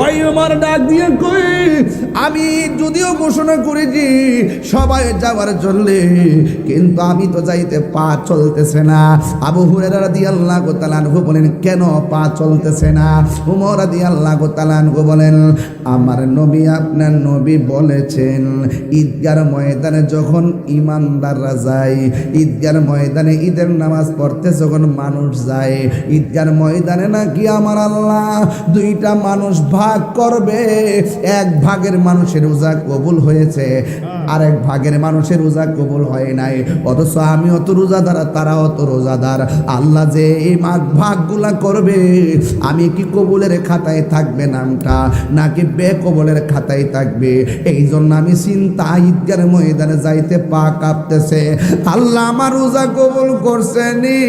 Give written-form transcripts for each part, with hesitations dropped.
ওই উমর ডাক দিয়ে কই, আমি যদিও ঘোষণা করেছি সবাই যাওয়ার জন্য, কিন্তু আমি তো যাইতে পা চলতেছে না। আবু হুরায়রা রাদিয়াল্লাহু তাআলা আনহু বলেন, কেন পা চলতেছে না? উমর রাদিয়াল্লাহু তাআলা আনহু বলেন, আমার নবী আপনার নবী বলেছেন ঈদগার ময়দানে যখন ইমানদাররা যায়, ঈদগার ময়দানে ঈদের নামাজ পড়তে যখন মানুষ যায়, ঈদগার ময়দানে নাকি আমার আল্লাহ দুইটা মানুষ ভাগ করবে। এক ভাগের মানুষের রোজা কবুল হয়েছে, আরেক ভাগের মানুষের রোজা কবুল হয় নাই। অথচ আমি অত রোজাদার, তারা অত রোজাদার। আল্লাহ যে এই ভাগগুলা করবে, আমি কি কবুলের খাতায় থাকবে নামটা, নাকি বেকবুলের খাতায় থাকবে? এই জন্য আমি চিন্তা, ঈদগার ময়দানে যাইতে পা কাঁপতেছে। আল্লাহ আমার রোজা কবুল করছেনি,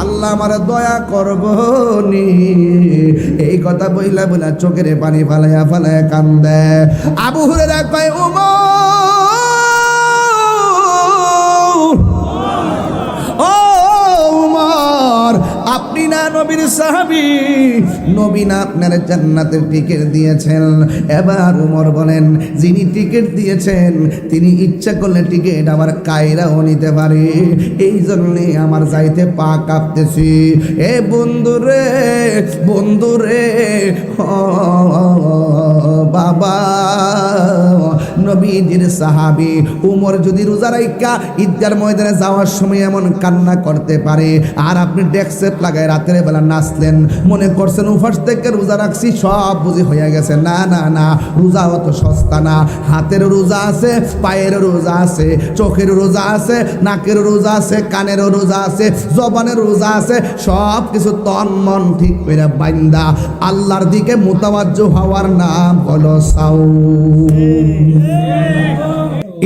আল্লাহ আমার দয়া করব নি। এই কথা বইলা বইলা চোখের পানি ফালাইয়া ফালাইয়া কান্দে। আবু হুরায়রা কয়, ওমর, ও ওমর, আপনি না নবীর সাহাবী, নবী না আপনার জান্নাতের টিকিট দিয়েছেন? এবার ওমর বলেন, যিনি টিকিট দিয়েছেন তিনি ইচ্ছা করলে টিকিট আবার কায়রাও নিতে পারে, এই জন্যে আমার যাইতে পা কাঁপতেছি। এ বন্ধুরে, বন্ধুরে, বাবা, নবীজির সাহাবী উমর যদি রোজা রাইখা ঈদগার ময়দানে যাওয়ার সময় এমন কান্না করতে পারে, আর আপনি ডেস্ক লাগায় রাতের বেলা নাচলেন, মনে করছেন উপাস থেকে রোজা রাখছি, সব বুঝি হয়ে গেছে। না না না, রোজা অত সস্তা না। হাতের রোজা আছে, পায়ের রোজা আছে, চোখের রোজা আছে, নাকের রোজা আছে, কানের রোজা আছে, জবানের রোজা আছে। সব কিছু তন মন ঠিক করে বাইন্দা আল্লাহর দিকে মুতাওয়াজ্জো হওয়ার নাম হলো সাওম।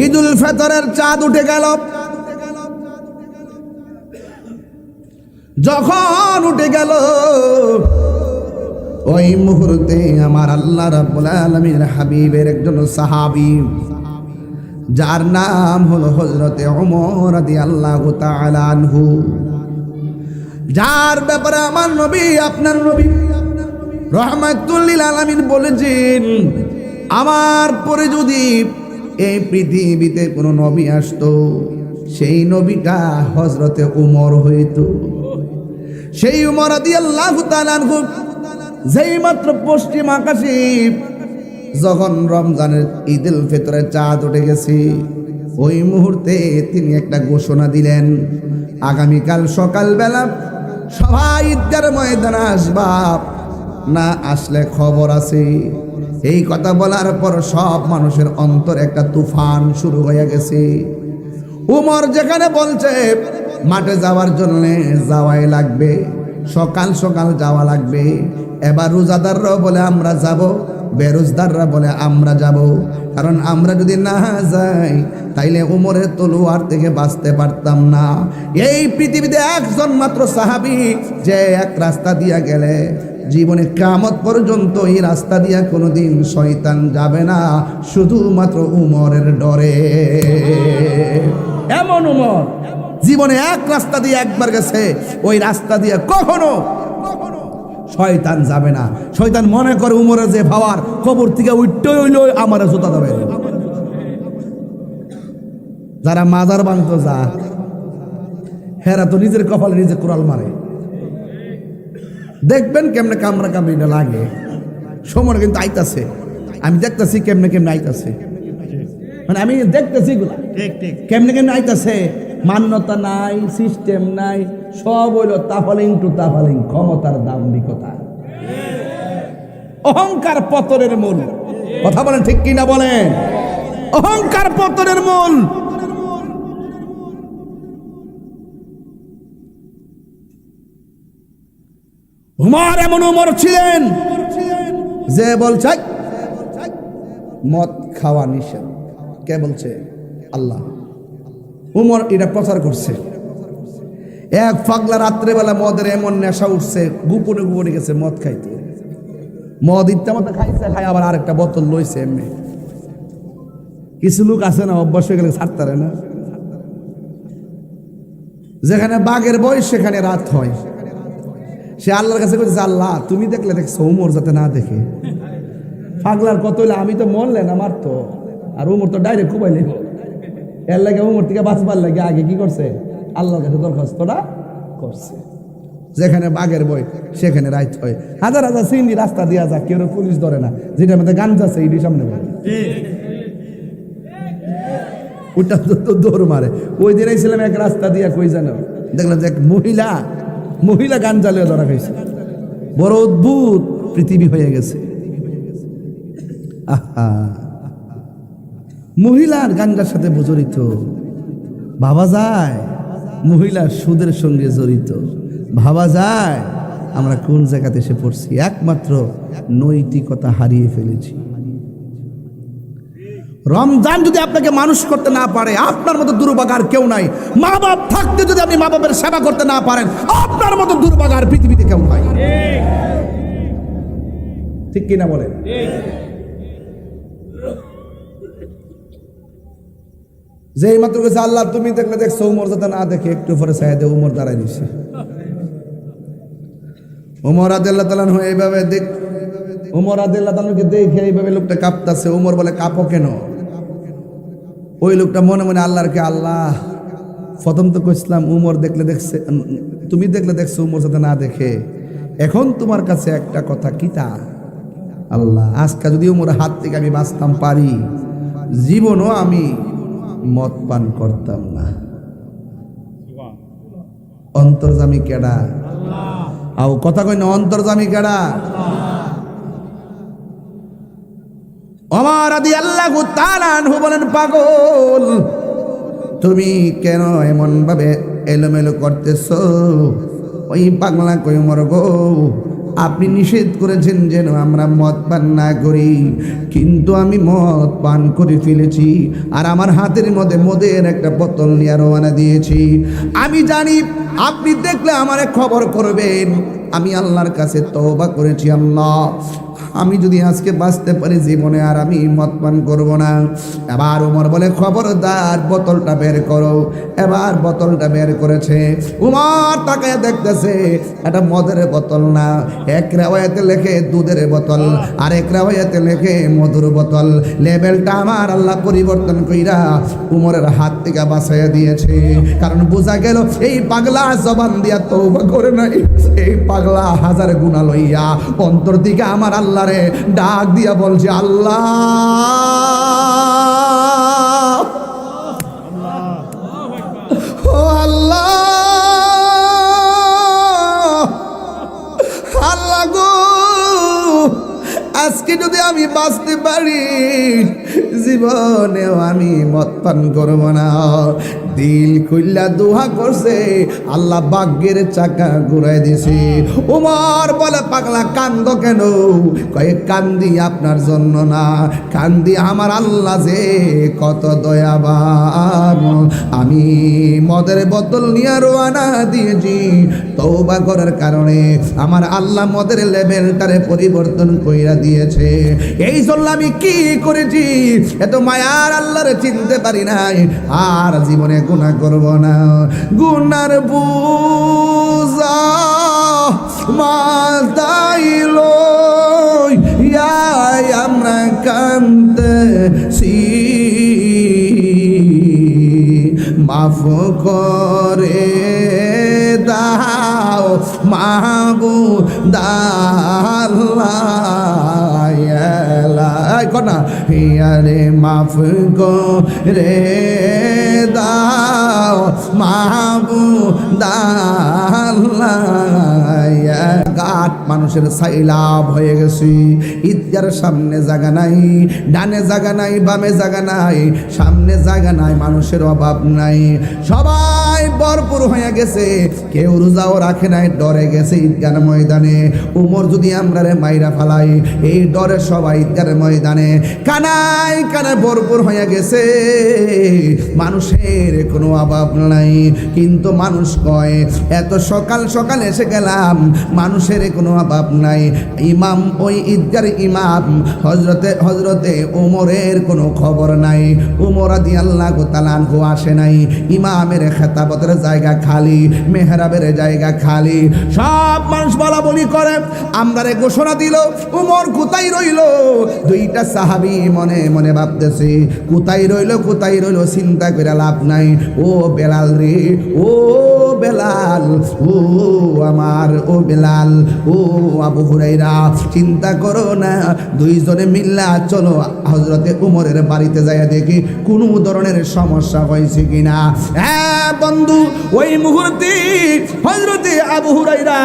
ঈদুল ফিতরের চাঁদ উঠে গেল, যখন উঠে গেল ওই মুহূর্তে আমার আল্লাহ রাব্বুল আলামিন হাবিবের একজন সাহাবী, যার নাম হলো হযরতে ওমর রাদিয়াল্লাহু তাআলা আনহু, যার ব্যাপারে আমার নবী, আপনার নবী রাহমাতুল লিল আলামিন বলেছেন, আমার পরে যদি এই পৃথিবীতে কোনো নবী আসতো, সেই নবীটা হযরতে ওমর হইতো। সেই ওমর রাদিয়াল্লাহু তাআলা আনহু যেই মাত্র পশ্চিম আকাশে যখন রমজানের ঈদুল ফিতরের চাঁদ উঠে গেছে, ওই মুহূর্তে তিনি একটা ঘোষণা দিলেন, আগামীকাল সকালবেলা সবাই ঈদগার ময়দানে আসবা, না আসলে খবর আছে। এই কথা বলার পর সব মানুষের অন্তর একটা তুফান শুরু হয়ে গেছে। উমর যেখানে বলছে মাঠে যাওয়ার জন্য যাওয়াই লাগবে, সকাল সকাল যাওয়া লাগবে, এবার রোজাদাররাও বলে আমরা যাব, বেরোজদাররা বলে আমরা যাব। কারণ আমরা যদি না যাই তাইলে উমরের তলোয়ার থেকে বাঁচতে পারতাম না। এই পৃথিবীতে একজন মাত্র সাহাবী যে এক রাস্তা দিয়া গেলে জীবনে কিয়ামত পর্যন্ত এই রাস্তা দিয়া কোনোদিন শয়তান যাবে না, শুধুমাত্র উমরের ডরে। এমন উমর জীবনে এক রাস্তা দিয়ে একবার গেছে, ওই রাস্তা দিয়ে কখনো শয়তান যাবে না। শয়তান মনে করে উমরের যে ভাবার কবর থেকে উঠতে হইল আমার জুতা দেবে। যারা মাজার বানত যা, হেরা তো নিজের কপালে নিজে কোরাল মারে। দেখবেন কেমনে কামড়া কামড়িটা লাগে, সময় কিন্তু আইতাছে, আমি দেখতেছি কেমনে কেমনে আইতাছে, মানে আমি দেখতেছি কেমনে কেমনে আইতাছে। মান্যতা নাই, সিস্টেম নাই, সব হইল তাফালিং টু তাফালিং, ক্ষমতার দাম্ভিকতা, অহংকার পতনের মূল। কথা বলেন ঠিক কিনা বলেন? অহংকার পতনের মূল। উমর এমন উমর ছিলেন যে বলছে মদ খাওয়া নিষেধ। কে বলছে? আল্লাহ। উমর এটা প্রচার করছে। এক পাগলা রাত্রেবেলা মদের এমন নেশা উঠছে, গোপনে গোপনে গেছে মদ খাইতে। মদ ইত্যা মতো খাইছে, খাই আবার আরেকটা বোতল লইছে এমনি। কিছু লোক আছে না, অভ্যাস হয়ে গেলে ছাড়তে পারে না। যেখানে বাঘের বয়স সেখানে রাত হয়, সে আল্লাহর কাছে বলছে, আল্লাহ তুমি দেখলে দেখছো, উমর যাতে না দেখে। পাগলার কত হইলে আমি তো মরলেন আমার তো, আর উমর তো ডাইরেক্ট কুবাইলে। এর লাগে উমর থেকে বাঁচবার লাগে আগে কি করছে, আল্লাহর কাছে দরখাস্তটা করছে। যেখানে বাঘের বই সেখানে রাইত হয়। হাজার হাজার সিন্দি রাস্তা দিয়া যাক, কেউ পুলিশ ধরে না, যেটার মধ্যে গান যাচ্ছে এটি সামনে বলে ওটা তো দৌড় মারে। ওই দিন ছিলাম এক রাস্তা দিয়া, কই জানো, দেখলাম যে এক মহিলা গান জ্বালিয়ে ধরা খাইছে। বড় অদ্ভুত পৃথিবী হয়ে গেছে। আহা, মহিলার গানটার সাথে জড়িত, ভাবা যায় মহিলার সুদের সঙ্গে জড়িত, ভাবা যায় আমরা কোন জায়গাতে এসে পড়ছি। একমাত্র নৈতিকতা হারিয়ে ফেলেছি। রমজান যদি আপনাকে মানুষ করতে না পারে, আপনার মতো দুর্ভাগার কেউ নাই। মা বাপ থাকতে যদি আপনি মা বাপের সেবা করতে না পারেন, আপনার মতো দুর্ভাগার পৃথিবীতে কেউ নাই। ঠিক কিনা বলেন? যে মাত্র গেছে, আল্লাহ তুমি দেখলে দেখছো, উমর যাতে না দেখে, একটু পরে সাহেদে উমর দাঁড়ায় দিছে। উমর রাদিয়াল্লাহু তাআলা এইভাবে উমর রাদিয়াল্লাহু তাআলাকে দেখে এইভাবে লোকটা কাঁপতাছে। উমর বলে, কাঁপো কেন? ওই লোকটা মনে মনে আল্লাহরকে, আল্লাহ প্রথম তো কইছিলাম উমর দেখলে দেখছে, তুমি দেখলে দেখছো, উমর যাতে না দেখে। এখন তোমার কাছে একটা কথা, কিতা আল্লাহ, আজকে যদি উমর হাত থেকে আমি বাঁচতাম পারি, জীবনও আমি মদ পান করতাম না। অন্তর্জামী কেডা? আও কথা কই না, অন্তর্জামী কেডা? ওমর রাদিয়াল্লাহু তাআলা আনহু বলেন, পাগল তুমি কেন এমন ভাবে এলোমেলো করতেছো? ওই পাগলা কই, ওমর গো, আপনি নিষেধ করেছেন যেন আমরা মদ পান না করি, কিন্তু আমি মদ পান করে ফেলেছি। আর আমার হাতের মধ্যে মদের একটা বোতল নিয়ে রওনা দিয়েছি। আমি জানি আপনি দেখলে আমারে খবর করবেন। আমি আল্লাহর কাছে তওবা করেছি, আল্লাহ আমি যদি আজকে বাঁচতে পারি, জীবনে আর আমি মদ পান করব না। এবার উমর বলে, খবরদার বোতলটা বের করো। এবার বোতলটা বের করেছে। উমর তাকায় দেখতেছে, এটা মদের বোতল না। এক রাওয়ায়াতে লেখে দুধের বোতল, আর এক রাওয়ায়াতে লেখে মধুর বোতল। লেবেলটা আমার আল্লাহ পরিবর্তন কইরা উমরের হাত থেকে বাঁচাইয়া দিয়েছে। কারণ বোঝা গেল এই পাগলা জবান দিয়া তওবা করে নাই, এই পাগলা হাজার গুনাহ লইয়া অন্তর থেকে আমার আল্লাহ ডাক দিয়া বলছে, আল্লাহ ও আল্লাহ, আল্লাহ গো, আজকে যদি আমি বাঁচতে পারি, জীবনেও আমি মদ পান করব না। দিল খুইল্লা দোয়া করছে, আল্লাহ ভাগ্যের চাকা ঘুরাই দিছে। উমর বলে, পাগলা কান্দ কেন? কয়ে, কান্দি আপনার জন্য না, কান্দি আমার আল্লাহ যে কত দয়াবান। আমি মদের বোতল নিয়ে রওনা দিয়েছি, তওবা করার কারণে আমার আল্লাহ মদের লেভেলটারে পরিবর্তন কইরা দিয়েছে। এই জন্য আমি কি করেছি, এত মায়ার আল্লাহরে চিনতে পারি নাই, আর জীবনে গুনাহ করব না। গুনার বুঝা মাথাইল আমরা কান্দেছি, মাফ করে দাও মাহবুব আল্লাহ, কনা হিয়ারে মাফ করে দাও মাহবুব আল্লাহ। ঘাট মানুষের সাইলাভ হয়ে গেছে। ঈদগার সামনে জায়গা নাই, ডানে জায়গা নাই, বামে জায়গা নাই, সামনে জায়গা নাই, মানুষের অভাব নাই, সবাই ভরপুর হয়ে গেছে। কেউ রোজাও রাখে নাই, ডরে গেছে ঈদগার ময়দানে। উমর যদি আমরা মাইরা ফালাই, এই ডরে সবাই ঈদগার ময়দানে কানায় কানায় ভরপুর হয়ে গেছে। মানুষের কোনো অভাব নাই, কিন্তু মানুষ কয় এত সকাল সকাল এসে গেলাম, মানুষের কোনো অভাব নাই। ইমাম, ওই ঈদগার ইমাম হজরতে উমরের কোনো খবর নাই। উমর রাদিয়াল্লাহু তাআলা আনহু আসে নাই, ইমামের খেতাবত ইবাদতের জায়গা খালি, মেহরাবের জায়গা খালি। সব মানুষ বলা বলি করে, আমরারে ঘোষণা দিল উমর কোথায় রইল। দুইটা সাহাবী মনে মনে ভাবতেছে কোথায় রইল কোথায় রইল, চিন্তা করে লাভ নাই। ও বেলাল রে, ও বেলাল, ও আমার ও বেলাল, ও আবু হুরাইরা, চিন্তা করো না, দুইজনে মিল্লা চলো হযরতে উমরের বাড়িতে যাইয়া দেখি কোনো ধরনের সমস্যা হয়েছে কিনা। হ্যাঁ বন্ধু, ওই মুহূর্তে হযরতে আবু হুরাইরা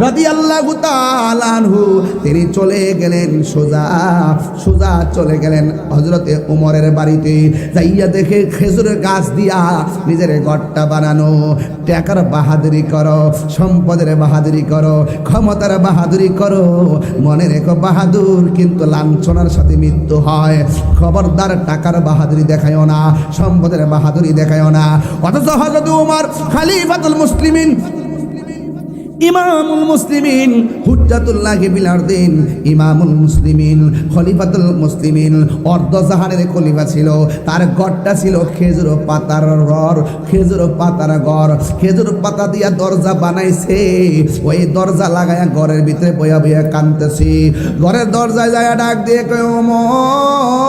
রাদিয়াল্লাহু তাআলা আনহু তিনি চলে গেলেন, সোজা চলে গেলেন হযরতে উমরের বাড়িতে। যাইয়া দেখে খেজুরের গাছ দিয়া নিজের ঘরটা বানানো। টাকার বাহাদুরি করো, সম্পদের বাহাদুরি করো, ক্ষমতার বাহাদুরি করো, মনে রেখো বাহাদুর কিন্তু লাঞ্ছনার সাথে মৃত্যু হয়। খবরদার টাকার বাহাদুরি দেখায়ও না, সম্পদের বাহাদুরি দেখায়ও না। অথচ হযরত উমর খলিফাতুল মুসলিমিন, ইমামুল মুসলিমিন, হুজ্জাতুল্লাহ বিল আরদিন, ইমামুল মুসলিমিন, খলিফাতুল মুসলিমিন, অর্ধজাহানের খলিফা ছিল। তার ঘরটা ছিল খেজুর পাতার ঘর, খেজুর পাতার ঘর, খেজুর পাতা দিয়া দরজা বানাইছে। ওই দরজা লাগায়া ঘরের ভিতরে বইয়া বইয়া কাঁদতেছি। ঘরের দরজায় যায় ডাক দিয়ে কয় ওমর,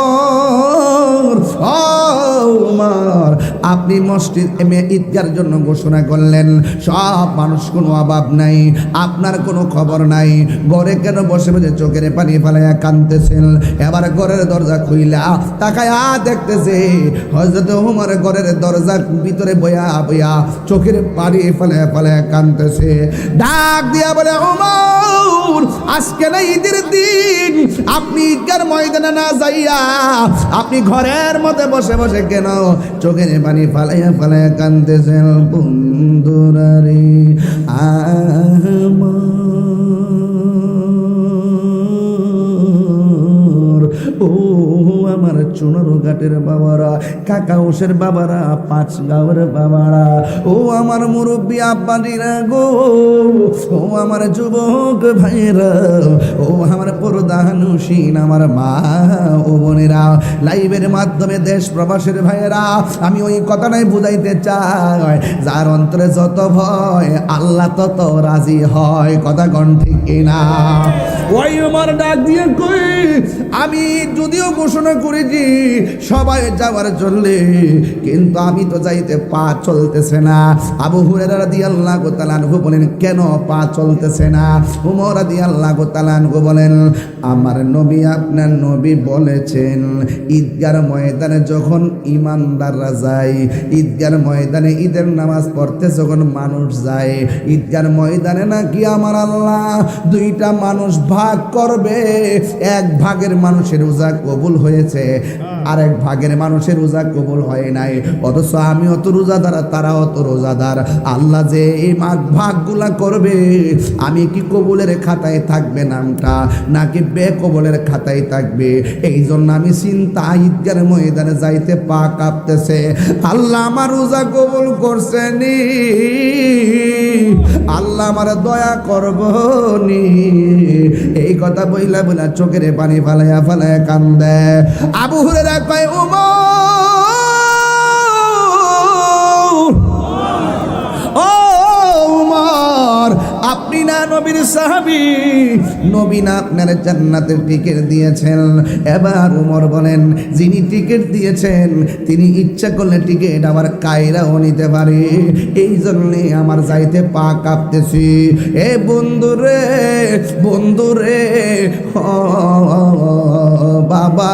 ও ওমর, আপনি মসজিদ ঈদগার জন্য ঘোষণা করলেন, সব মানুষ কোনো অভাব নাই, আপনার কোনো খবর নাই, ঘরে কেন বসে বসে চোখের পানি ফেলাইয়া কাঁদতেছেন? এবার ঘরের দরজা খুইলা তাকায়া দেখতেছে হযরত ওমর ঘরের দরজার ভিতরে বইয়া বইয়া চোখের পানি ফেলাইয়া ফেলাইয়া কাঁদতেছে। ডাক দিয়া বলে ওমর, আজকে না ঈদের দিন, আপনি ঈদগার ময়দানে না যাইয়া আপনি ঘরের মধ্যে বসে বসে কেন চোখের পানি ফেলাইয়া ফেলাইয়া কাঁদতেছেন? বন্ধুরা রে ও আমার চুনারো ঘাটের বাবারা, কাকাউসের বাবারা, পাঁচ গাঁওয়ের বাবারা, ও আমার মুরব্বী আব্বাজিরা গো, ও আমার যুবক ভাইয়েরা, ও আমার পর্দানুসীন আমার মা ও বোনেরা, লাইভের মাধ্যমে দেশ প্রবাসের ভাইয়েরা, আমি ওই কথাটাই বুঝাইতে চাই, যার অন্তরে যত ভয় আল্লাহ তত রাজি হয়। কথা কোন ঠিক কিনা? ওই আমার ডাক দিয়ে কই, আমি যদিও ঘোষণা করেছি সবাই যাওয়ার জন্য, কিন্তু আমি তো যাইতে পা চলতেছে না। আবু হুরায়রা রাদিয়াল্লাহু তাআলা আনহু বলেন, কেন পা চলতেছে না? উমর রাদিয়াল্লাহু তাআলা আনহু বলেন, আমার নবী আপনার নবী বলেছেন ঈদগার ময়দানে যখন ইমানদাররা যায়, ঈদগার ময়দানে ঈদের নামাজ পড়তে যখন মানুষ যায়, ঈদগার ময়দানে নাকি আমার আল্লাহ দুইটা মানুষ ভাগ করবে। এক ভাগের মানুষের রোজা কবুল হয়েছে, আরেক ভাগের মানুষের রোজা কবুল হয় নাই। অথচ আমি অত রোজাদার, তারা অত রোজাদার। আল্লাহ যে এই ভাগগুলা করবে, আমি কি কবুলের খাতায় থাকবে নামটা, নাকি বেকবুলের খাতায় থাকবে? এই জন্য আমি চিন্তা, ঈদগার ময়দানে যাইতে পা কাঁপতেছে। আল্লাহ আমার রোজা কবুল করছে নি, আল্লাহ আমার দয়া করব নি, এই কথা বইলা বইলা চোখের পানি ফালাইয়া ফালাইয়া কান্দে। আবু হুরায়রা কয়, ওমর, আপনি না নবীর সাহাবী, নবী না আপনার জান্নাতের টিকিট দিয়েছেন? এবার ওমর বলেন, যিনি টিকিট দিয়েছেন তিনি ইচ্ছা করলে টিকিট আমার কায়রাও নিতে পারে, এই জন্যে আমার যাইতে পা কাঁপতেছি। এ বন্ধুরে, বন্ধুরে, বাবা,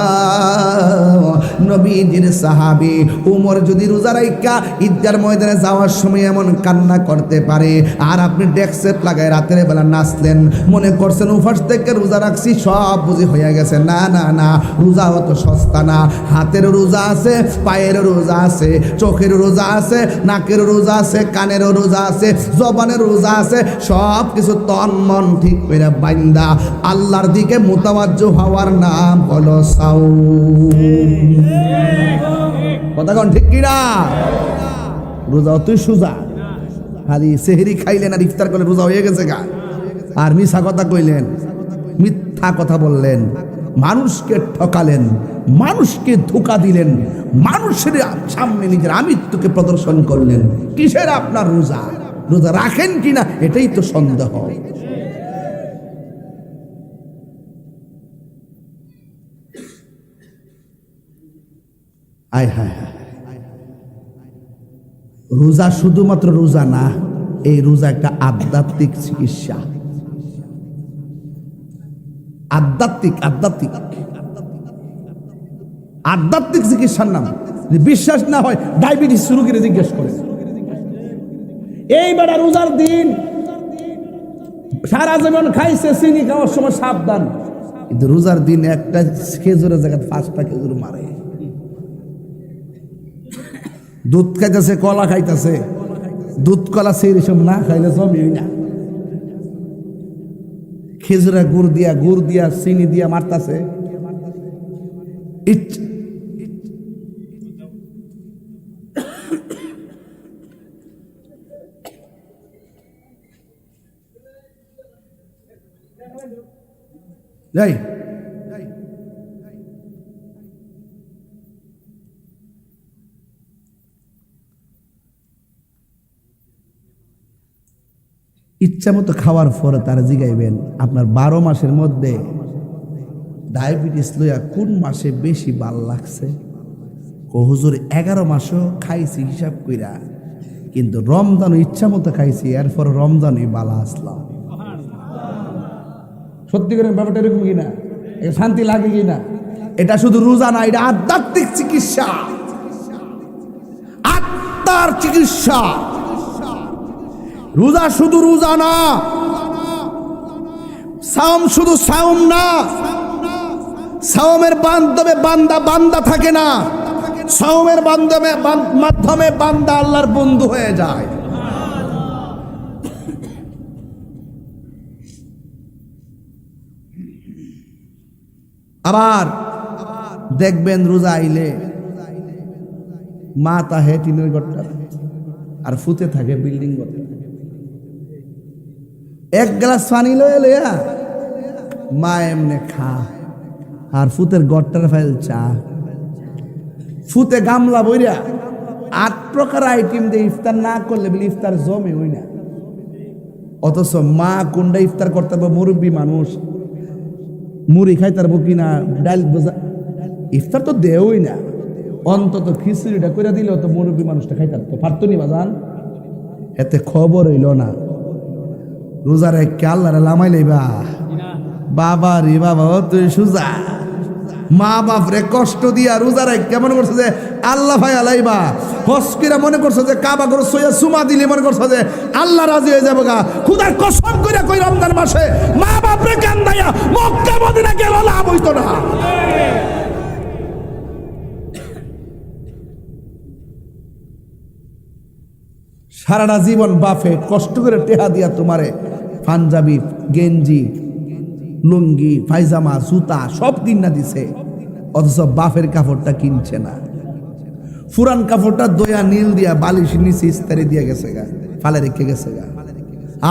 নবীজির সাহাবী উমর যদি রোজা রাইখা ঈদগার ময়দানে যাওয়ার সময় এমন কান্না করতে পারে, আর আপনি ডেস্ক লাগায় রাতের বেলা নাচলেন, মনে করছেন উপাস থেকে রোজা রাখছি, সব বুঝি হয়ে গেছে। না না না, রোজা অত সস্তা না। হাতের রোজা আছে, পায়ের রোজা আছে, চোখের রোজা আছে, নাকের রোজা আছে, কানের রোজা আছে, জবানের রোজা আছে, সব কিছু তন মন ঠিক করে বাইন্দা আল্লাহর দিকে মুতাওয়াজ্জু হওয়ার নাম হলো সাওম। কথা কোন ঠিক কিনা? রোজা অতই সোজা, খালি সেহরি খাইলেন আর ইফতার করলে রোজা হয়ে গেছে গা, আর মিথ্যা কথা কইলেন, মিথ্যা কথা বললেন, মানুষকে ঠকালেন, মানুষকে ধোঁকা দিলেন, মানুষের সামনে নিজের আমিত্বকে প্রদর্শন করলেন। কিসের আপনার রোজা? রোজা রাখেন কিনা এটাই তো সন্দেহ। আয় হায় হায়, রোজা শুধুমাত্র রোজা না, এই রোজা একটা আধ্যাত্মিক চিকিৎসা। আধ্যাত্মিক আধ্যাত্মিক আধ্যাত্মিক চিকিৎসার নাম। বিশ্বাস না হয় ডায়াবেটিস রোগীকে জিজ্ঞেস করে। এইবার রোজার দিন সারা জীবন খাইছে, চিনি খাওয়ার সময় সাবধান, কিন্তু রোজার দিন একটা খেজুরের জায়গায় 5টা খেজুর মারে। দুধ খাইতেছে, কলা খাইতেছে, দুধ কলা সেই সব না খাইলে জমি না। খেজুরা গুড় দিয়া চিনি দিয়া মারতাছে। যাই ইচ্ছা মতো খাওয়ার পরে তারা জিগাইবেন আপনার 12 মাসের মধ্যে ডায়াবেটিস লইয়া কোন মাসে বেশি ভাল লাগছে? হুজুর 11 মাসও খাইছি হিসাব কইরা, কিন্তু রমজানও ইচ্ছা মতো খাইছি, এরপর রমজানই বালা আসলাম। সত্যি করে ব্যাপারটা এরকম কিনা? শান্তি লাগে কিনা? এটা শুধু রোজা না, এটা আধ্যাত্মিক চিকিৎসা, আত্মার চিকিৎসা। রোজা শুধু রোজা না, সাওম শুধু সাওম না। সাওমের মাধ্যমে বান্দা থাকে না, সাওমের মাধ্যমে বান্দা আল্লাহর বন্ধু হয়ে যায়। আবার দেখবেন রোজা আইলে মা তাহে টিনের ঘরটা আর ফুতে থাকে বিল্ডিং ঘরটা। 1 গ্লাস পানি লইয়া মা এমনে খা, আর ফুতের গড়টার ফাইল চা। ফুতে গামলা বইরা 8 প্রকার আইটেম দিয়ে ইফতার না করলে বলে ইফতার জমে হই না। অথচ মা কোনটা ইফতার করতে পারবো? মুরব্বী মানুষ, মুড়ি খাইতে পারবো কিনা, ডাল বোঝা, ইফতার তো দেওই না। অন্তত খিচুড়িটা করে দিলেও তো মুরব্বী মানুষটা খাইতে পারতো নি বাজান। এতে খবর হইল না। রোজার এক আল্লাহরে লামাই লইবা বাবা রে বাবা, তুই সুজা মা বাপ রে কষ্ট দিয়া রোজার এক কেমন করছে যে আল্লাহ ভাই আলাইবা। হসকিরা মনে করছে যে কাবা করে সইয়া সুমা দিলে মনে করছে যে আল্লাহ রাজি হয়ে যাবো গা। খুদার কসম করে কই রমজান মাসে মা বাপ রে কান্দাইয়া মক্কা মদিনা গেল লাভ হইতো না। সারাটা জীবন বাপে কষ্ট করে টেহা দিয়া তোমারে পাঞ্জাবি, গেঞ্জি, লুঙ্গি, পায়জামা, জুতা সব কিনা দিছে, অথচ বাপের কাপড়টা কিনছে না। পুরান কাপড়টা দয়া নীল দিয়া বালিশ নিচে ইস্তারি দিয়া গেছে গা, ফালে রেখে গেছে গা।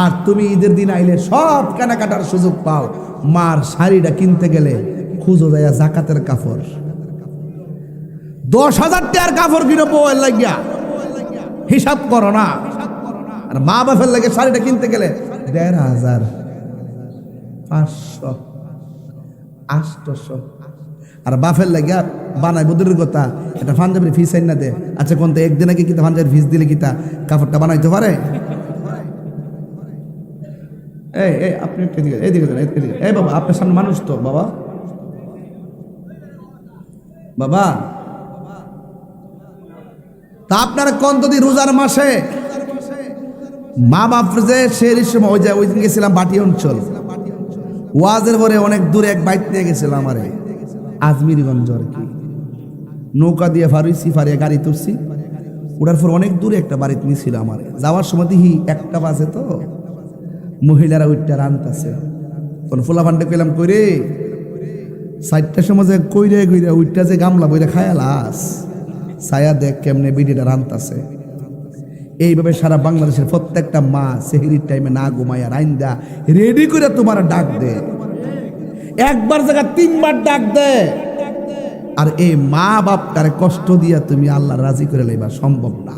আর তুমি ঈদের দিন আইলে সব কেনাকাটার সুযোগ পাও। মার শাড়িটা কিনতে গেলে খুঁজো যায় জাকাতের কাপড়, 10,000 টাকার কাপড় কিনো বউয়ের লাগিয়া, হিসাব করো না। আর মা বাপের লাগে শাড়িটা কিনতে গেলে 1,500, 500, 800। আর বাপের লাগিয়া বানায় বদরের কথা এটা পাঞ্জাবির ফিস আইন না দে। আচ্ছা কোনটা একদিন আগে কিতা পাঞ্জাবির ফিস দিলে কিতা কাপড়টা বানাইতে পারে? এই আপনি এইদিকে যান, এই বাবা আপনার সামনে মানুষ তো বাবা, বাবা তা আপনারা কোন যদি রোজার মাসে মা বাপ যে সেই সময় ওই দিন গেছিলাম বাটি অঞ্চল, ওয়াজের পরে অনেক দূরে এক বাইক নিয়ে গেছিলাম আমারে আজমিরগঞ্জ আর কি। নৌকা দিয়ে ফারুইছি, ফারিয়া গাড়ি তুলছি, ওটার পর অনেক দূরে একটা বাড়িতে নিয়েছিল আমারে। যাওয়ার সময় দেখি 1টা বাজে, তো মহিলারা ওইটা রান্তাছে। কোন ফোলা ফান্ডে কইলাম কইরে 4টার সময় যে কইরে কইরে ওইটা যে গামলা বইরে খায়ালাস ছায়া দেখ কেমনে বিডিটা রান্তাছে। এইভাবে সারা বাংলাদেশের প্রত্যেকটা মা সেহরির টাইমে না ঘুমাইয়া রাইন্দা রেডি করে তোমার ডাক দে। একবার জায়গা তিনবার ডাক দে, আর এই মা বাপটারে কষ্ট দিয়া তুমি আল্লাহ রাজি করে লইবা সম্ভব না।